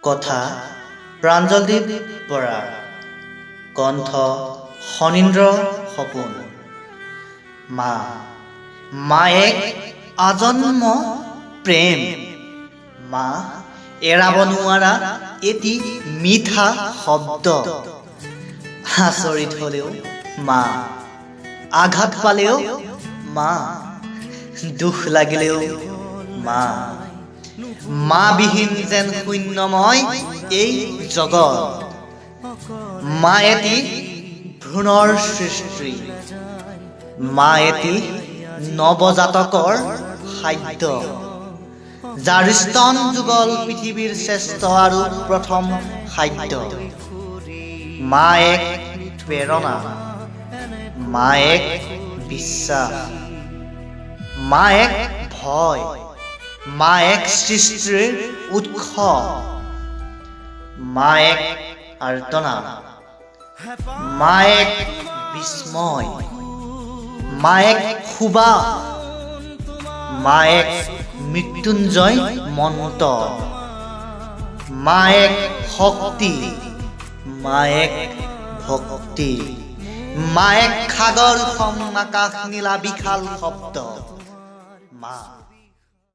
কথা প্ৰাঞ্জলদীপ বৰা, কণ্ঠ শনীন্দ্ৰ সপোন। মা এক আজন্ম প্ৰেম, মা এৰাব নোৱাৰা এটি মিঠা শব্দ। আচৰিত হ'লেও মা, আঘাত পালেও মা, দুখ লাগিলেও মা, মাবিহীন যেন শূন্যময় এই জগত। মা এটি ভ্ৰূণৰ সৃষ্টি, মা এটি নৱজাতকৰ খাদ্য, যাৰ স্তন যুগল পৃথিৱীৰ শ্ৰেষ্ঠ আৰু প্ৰথম খাদ্য। মা এক প্ৰেৰণা, মা এক বিশ্বাস, মা এক ভয়, মা এক সৃষ্টিৰ উৎস, মা এক আৰ্তনাদ, মা এক বিস্ময়, মা এক সুবাস, মা এক মৃত্যুঞ্জয় মন্ত্ৰ, মা এক শক্তি, মা এক ভক্তি, মা এক সাগৰ সম আকাশ নীলা বিশাল শব্দ। মা